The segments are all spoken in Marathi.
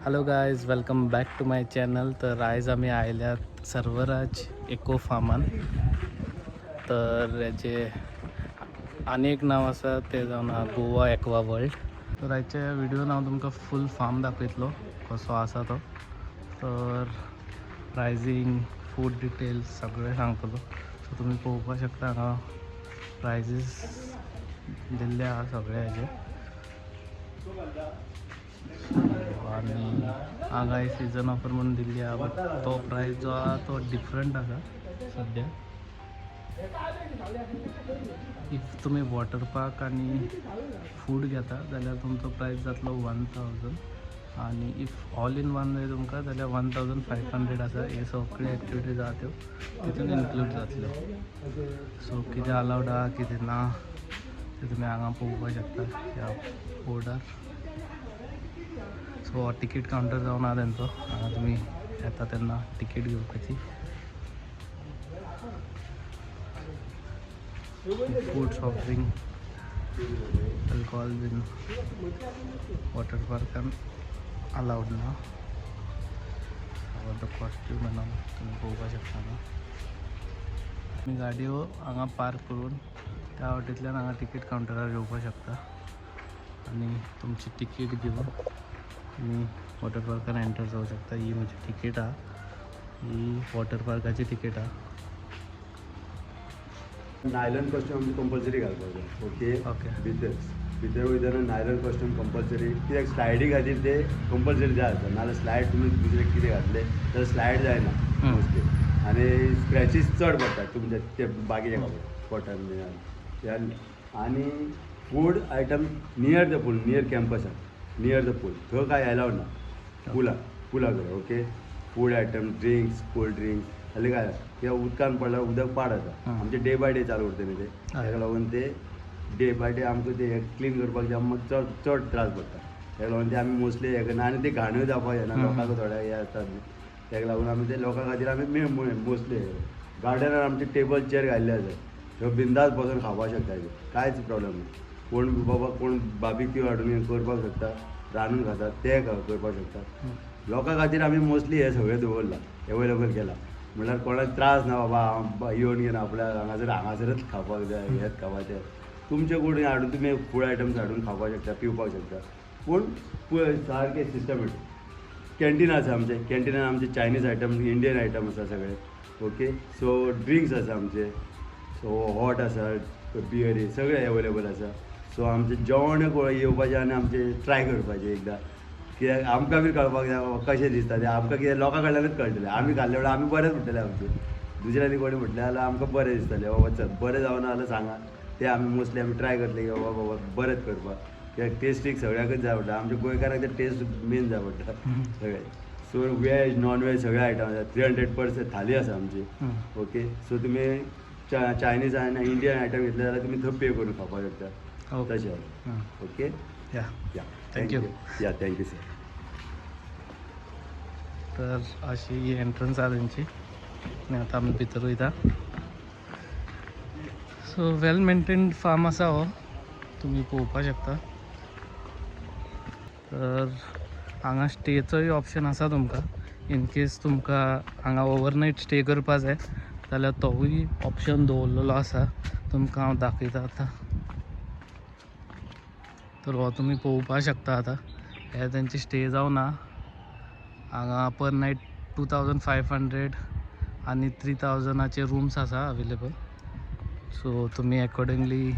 Hello guys, welcome back to my channel. तर आयज आम्ही आयल्यात सर्वराज इको फार्मान. तर याचे अनेक नाव आसा, ते जावन गोवा एक्वा वर्ल्ड. तर आयच्या व्हिडिओन हांव तुमकां फूल फार्म दाखयतलो कसो आसा तो. तर प्रायजींग, फूड डिटेल्स सगळें सांगतलो. सो तुमी पळोवपाक शकता हांगा प्रायजीस दिल्ले आहा सगळे हेजे. आणि हांगा सीजन ऑफर म्हणून दिल्ली आहा, बट तो प्रायस जो आहा तो डिफरंट आसा सद्या. इफ तुम्ही वॉटर पार्क आणि फूड घेता जाल्यार तुमचो प्रायस जातलो 1000. आणि इफ ऑल इन वन जाय तुमकां जाल्यार 1500 आसा. हे सगळे एक्टिविटीज आहा त्यो तितून इन्क्लूड जातल्यो. सो कितें अलावड आहा कितें ना ते तुमी हांगा पळोवपाक शकता ह्या बोर्डार. सो तिकीट कावंटर जावन आहा तेंचो. हांगा तुमी येता तेन्ना तिकीट घेवपाची. फूड, सॉफ्ट ड्रिंक, अल्कोहोल बीन वॉटर पार्कान अलावड ना. द कॉस्ट्यूम म्हणून तुमी पळोवपाक शकता हांगा. तुमी गाडयो हांगा पार्क करून त्या वाटेंतल्यान हांगा तिकीट कावंटरार येवपाक शकता. आणि तुमची तिकीट घेवन तुम्ही वॉटर पार्कान एंटर जावं शकता. ही म्हजी तिकीट आहा, ही वॉटर पार्काची तिकीट आहा. नायलन कॉस्ट्यूम आमचे कंपल्सरी घालपाक जाय. ओके. भितर वयतना नायलन कॉस्ट्यूम कंपल्सरी. कित्याक स्लायडी खातीर ते कंपल्सरी जाय आसता. नाल्यार स्लायड तुमी दुसरे कितें घातले जाल्यार स्लायड जायना मोस्टली. आनी स्क्रॅचीस चड पडटात तुमच्या ते बाकीच्या पोटान बी. आनी food item near the pool, near कॅम्पसान, नियर द पूल थंय कांय अलावड ना. पुला कडेन. Okay. Food item, drinks, cold drinks जाल्यार काय किंवा उदकान पडल्यार उदक पाड जाता. आमचे डे बाय डे चालू उरता न्ही ते. ताका लागून ते डे बाय डे आमकां ते क्लीन करपाक जाय. आमकां चड त्रास पडटा. ताका लागून ते आमी मोस्टली हें करना. आनी ती घाणूय जावपाक जायना. लोकांक थोड्या हें आसता न्ही, ताका लागून आमी ते लोकां खातीर आमी मोस्टली गार्डनार आमचे टेबल चेअर घाल्ले आसा. थंय बिंदास बसून खावपाक शकता. कांयच प्रॉब्लेम ना. कोण बाबा कोण बार्बेक्यू हाडून करपाक शकता, रांदून खाता ते करपाक शकता. लोकां खातीर आमी मोस्टली हे सगळें दवरला, एवेलेबल केला. म्हणल्यार कोणाक त्रास ना बाबा येवन घेवन आपल्याक हांगासरच खावपाक जाय, हेंच खावपाचें. तुमचे कडेन हाडून तुमी फूड आयटम्स हाडून खावपाक शकता, पिवपाक शकता. पूण सारकें सिस्टमॅटीक. कॅन्टीन आसा आमचें. कॅन्टीनान आमचे चायनीज आयटम, इंडियन आयटम आसा सगळे. ओके. सो ड्रिंक्स आसा आमचे. सो हॉट आसा, बियर सगळे एवेलेबल आसा. सो आमचें जेवण येवपाचें आनी आमचें ट्राय करपाचें एकदां. कित्याक आमकां बी कळपाक जाय बाबा कशें दिसता तें. आमकां कितें लोकां कडल्यानूच कळटलें. आमी खाल्ले वेळार आमी बरेंच म्हणटले आमचें. दुसऱ्यांनी कोणी म्हटलें जाल्यार आमकां बरें दिसतलें बाबा चल बरें जावना जाल्यार सांगा. ते आमी मोस्टली आमी ट्राय करतले की बाबा बरेंच करपाक. कित्याक टेस्टीक सगळ्याकच जाय पडटा. आमच्या गोंयकारांक ते टेस्ट मेन जाय पडटा सगळें. सो वॅज नॉन वॅज सगळे आयटम आसा. 300% थाली आसा आमची. ओके. सो तुमी चायनीज आनी इंडियन आयटम घेतले जाल्यार तुमी थंय पे करून खावपाक शकता. तशें. ओके. या थँक्यू. या थँक्यू सर. तर अशी एंट्रन्स आहा तेंची. आनी आतां आमी भितर वयता. सो वेल मेंटेन्ड फार्म आसा हो, तुमी पळोवपाक शकता. तर हांगा स्टेचोय ऑप्शन आसा तुमकां. इन केस तुमकां हांगा ओवरनायट स्टे करपा जाय जाल्यार तोवूय ऑप्शन दवरलेलो आसा. तुमकां हांव दाखयता आतां. तर हो तुमी पळोवपाक शकता आतां. हे तेंची स्टे जावना. हांगा पर नायट 2500 आनी 3000चे रूम्स आसा अवेलेबल. सो तुमी अकॉर्डिंगली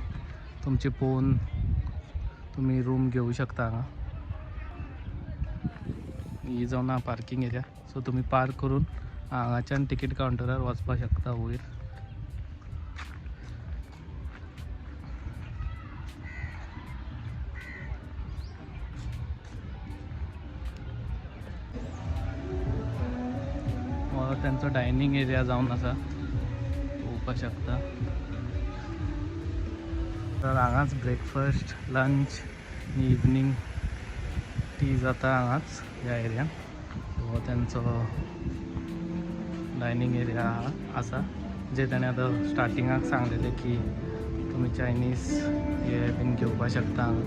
तुमचे पळोवन तुमी रूम घेवं शकता हांगा. ही जावन आहा पार्किंग एरिया. सो तुमी पार्क करून हांगाच्यान तिकीट कावंटरार वचपाक शकता वयर. हो त्यांचो डायनींग एरिया जावन आसा, पळोवपाक शकता. तर हांगाच ब्रेकफास्ट, लंच, इवनिंग टी जाता हांगाच ह्या एरियान. हो त्यांचो डायनींग एरिया आसा, जे ताणें आतां स्टार्टिंगाक सांगलेलें की तुमी चायनीज हे बीन घेवपाक शकता हांगा.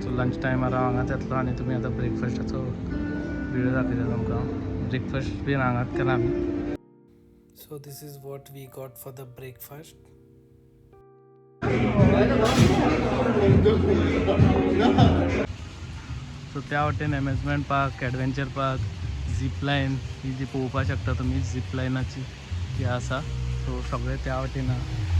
सो लंच टायमार हांगाच येतलो आनी तुमी आतां ब्रेकफास्टाचो व्हिडिओ दाखयता तुमकां. ब्रेकफास्ट बीन हांगाच केला आमी. So this is what we got for the breakfast. सो त्या वाटेन amusement park, adventure park, zip line ही जी पळोवपाक शकता तुमी, झीप लायनाची जी आसा. सो सगळे त्या वाटेन आहा.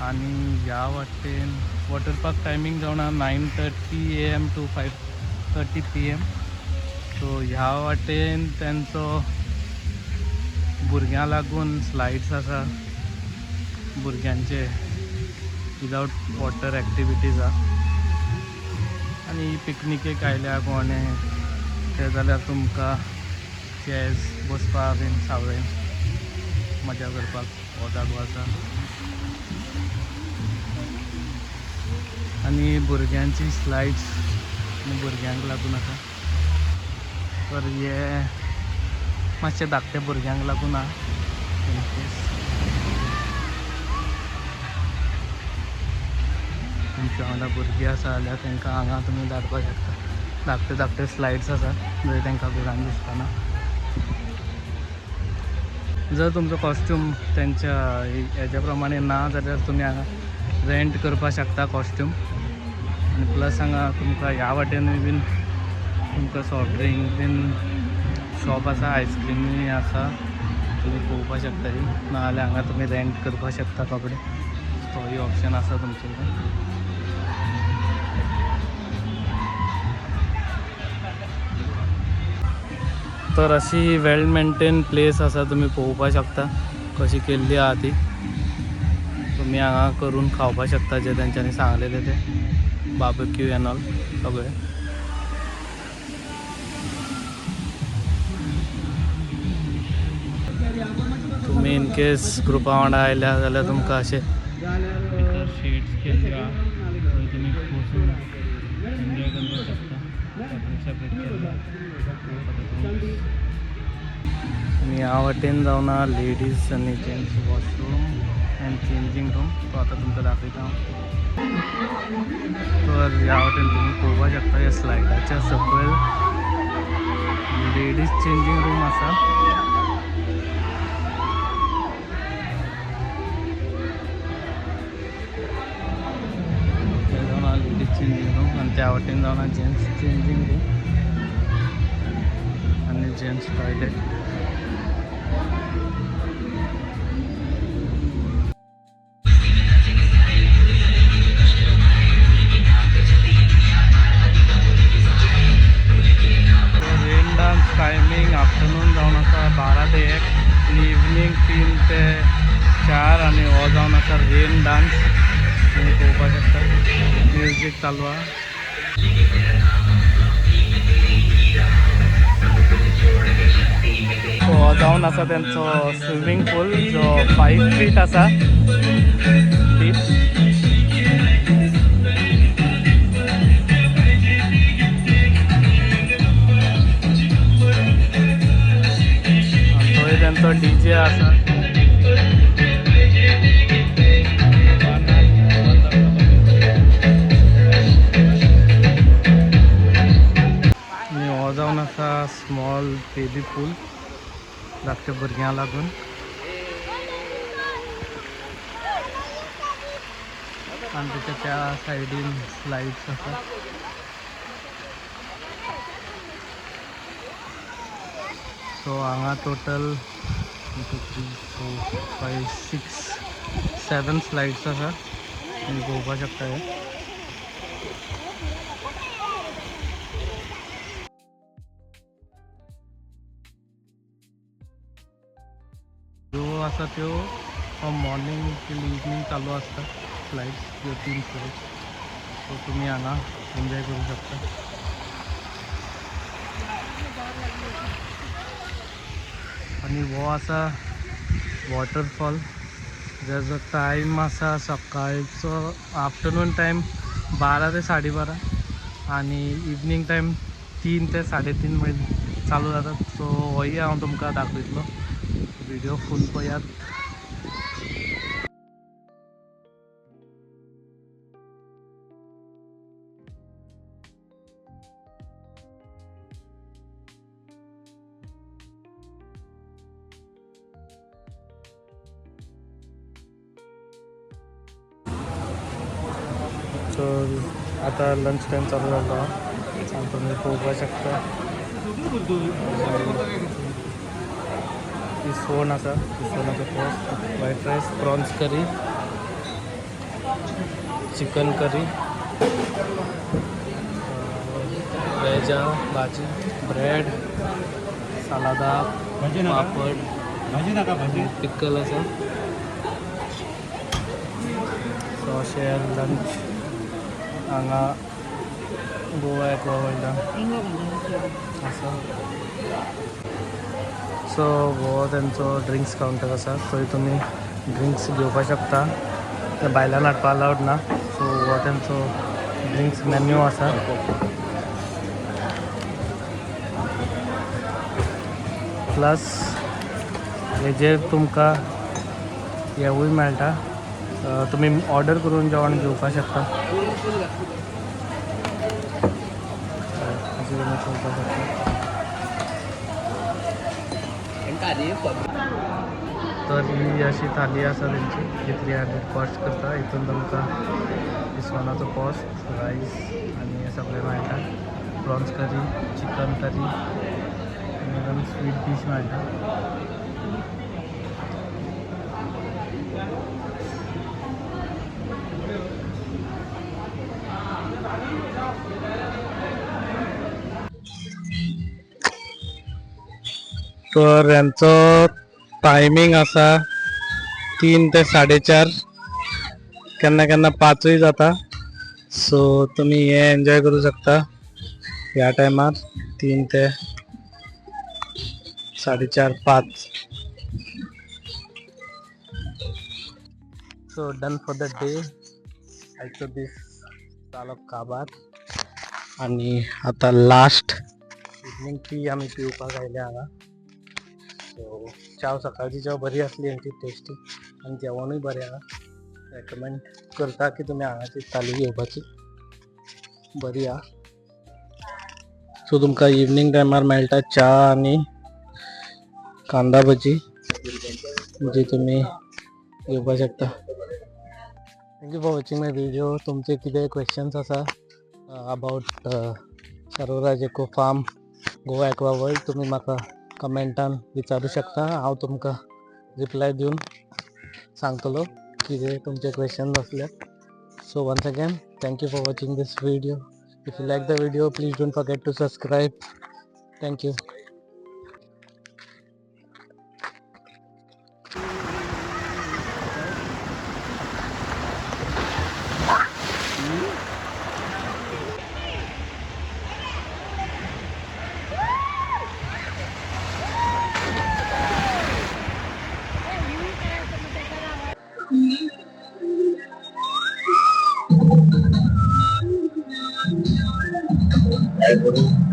आनी ह्या वाटेन वॉटर पार्क टायमींग जावन 9:30 AM to 5:30 PM. सो ह्या वाटेन तेंचो भुरग्यां लागून स्लायड्स आसा, भुरग्यांचे विदाउट वॉटर एक्टिविटीज आहा. आनी पिकनिकेक आयल्या कोणे ते जाल्यार तुमकां चॅर्स बसपाक बीन सावळेन मजा करपाक हो जागो आसा. आनी भुरग्यांची स्लायड्स भुरग्यांक लागून आसा. तर हे मातशे धाकटे भुरग्यांक लागून आहा. इन केस तुमच्या वांगडा भुरगीं आसा जाल्यार तांकां हांगा तुमी धाडपाक शकता. धाकटे स्लायड्स आसा जंय तांकां भिरांत दिसतना. जर तुमचो कॉस्ट्यूम तेंच्या हेज्या प्रमाणे ना जाल्यार तुमी हांगा रेंट करपाक शकता कॉस्ट्यूम. आनी प्लस हांगा तुमकां ह्या वाटेनूय बीन तुमकां सॉफ्ट ड्रिंक बीन शॉप आसा, आयस्क्रीमूय आसा, तुमी पळोवपाक शकता. नाजाल्यार हांगा तुमी रेंट करपाक शकता कपडे. तोय ऑप्शन आसा तुमचे कडेन. तर अशी वेल मेंटेन प्लेस आसा, तुमी पळोवपाक शकता कशी केल्ली आहा ती. तुमी हांगा करून खावपाक शकता जे तेंच्यांनी सांगलेले ते बार्बेक्यू एन ऑल सगळे. तुमी इन केस ग्रुपा वांगडा आयल्या जाल्यार तुमकां अशे भितर शेड्स केल्ल्यो आहा, थंय तुमी बसून एन्जॉय करपाक शकता. सेपरेट केल्लो. आनी ह्या वाटेन जावन आहा लेडीज आनी gents washroom end changing room. तो आतां तुमकां दाखयता हांव. तर ह्या वाटेन तुमी पळोवपाक शकता ह्या स्लायडाच्या सकयल लेडीज चेंजींग रूम आसा. ते जावन आहा लेडीज चेंजींग रूम आनी त्या वाटेन जावन आहा जेंट्स चेंजींग रूम आनी gents toilet. Rain dance timing afternoon जावन आसा 12 ते 1 आनी इवनींग 3 ते 4 आनी हो जावन आसा रेन डान्स. तुमी पळोवपाक शकता म्युजीक चालू आहा. सो हो जावन आसा तेंचो स्विमींग पूल जो 5 feet आसा डीप. थंय तेंचो DJ आसा. आनी हो जावन आसा स्मॉल बेबी पूल धाकटे भुरग्यांक लागून. आनी तेच्या त्या सायडीन स्लायड्स आसा. सो हांगा टोटल 1 2 3 4 5 6 7 स्लायड्स आसा. तुमी पळोवपाक शकता हे. जो आसा त्यो फ्रॉम मॉर्निंग टील इवनिंग चालू आसता स्लायड्स, ह्यो 3 स्लायड्स. सो तुमी हांगा एन्जॉय करू शकता. आनी हो आसा वॉटरफॉल जेजो टायम आसा सकाळचो आफ्टरनून टायम 12 ते 12:30 आनी इवनींग टायम 3 ते 3:30 मेरेन चालू जाता. सो होय हांव तुमकां दाखयतलो. व्हिडिओ फूल पळयात. तर आता लंच टाईम चालू झाला आणि तुम्ही पोहू शकता. इसवण इसवणाचा पॉस, white rice, prawns curry, chicken curry, veg भाजी, ब्रेड, सालादा, पापड, पिकल असा. सो अशें लंच हांगा गोवा एक्वा वर्ल्डान आसा. सो हो त्यांचो ड्रिंक्स काउंटर आसा, थंय तुमी ड्रिंक्स घेवपाक शकता. ते भायल्यान हाडपा अलावड ना. सो हो त्यांचो ड्रिंक्स मेन्यू आसा. प्लस हेजेर तुमकां हेवूय मेळटा, तुमी ऑर्डर करून जेवण घेवपाक शकता. अशें तुमी चलपाक शकता. तर ही अशी थाली आसा तेंची, जी 300 कॉस्ट करता. हितून तुमकां इसवणाचो पॉस, राईस आनी हे सगळें मेळटा. प्रॉन्स करी, चिकन करी आनी इवन स्वीट डिश मेळटा. तर यांचो टायमींग आसा 3 ते 4:30, केन्ना केन्ना 5य जाता. सो तुमी हे एन्जॉय करू शकता ह्या टायमार 3 ते 4:30 5. So done for the day. आयचो दीस जालो काबार आनी आतां लास्ट इवनिंग टी आमी पिवपाक आयले हांगा. सो चाव सकाळची चाव बरी आसली हांची, टेस्टी, आनी जेवणूय बरें आहा. रेकमेंड करता की तुमी हांगाची थाली घेवपाची, बरी आहा. सो तुमकां इवनिंग टायमार मेळटा च्या आनी कांदा भजी, जी तुमी घेवपाक शकता. Thank you for watching my video. तुमचे कितें क्वेश्चन्स आसा about Sarvaraj eco farm Goa aqua world, तुमी म्हाका कमेंटान विचारूं शकता. हांव तुमकां रिप्लाय दिवन सांगतलो कितें तुमचे क्वेश्चन्स आसले. So once again thank you for watching this video. If you like the video please don't forget to subscribe. Thank you. Thank you.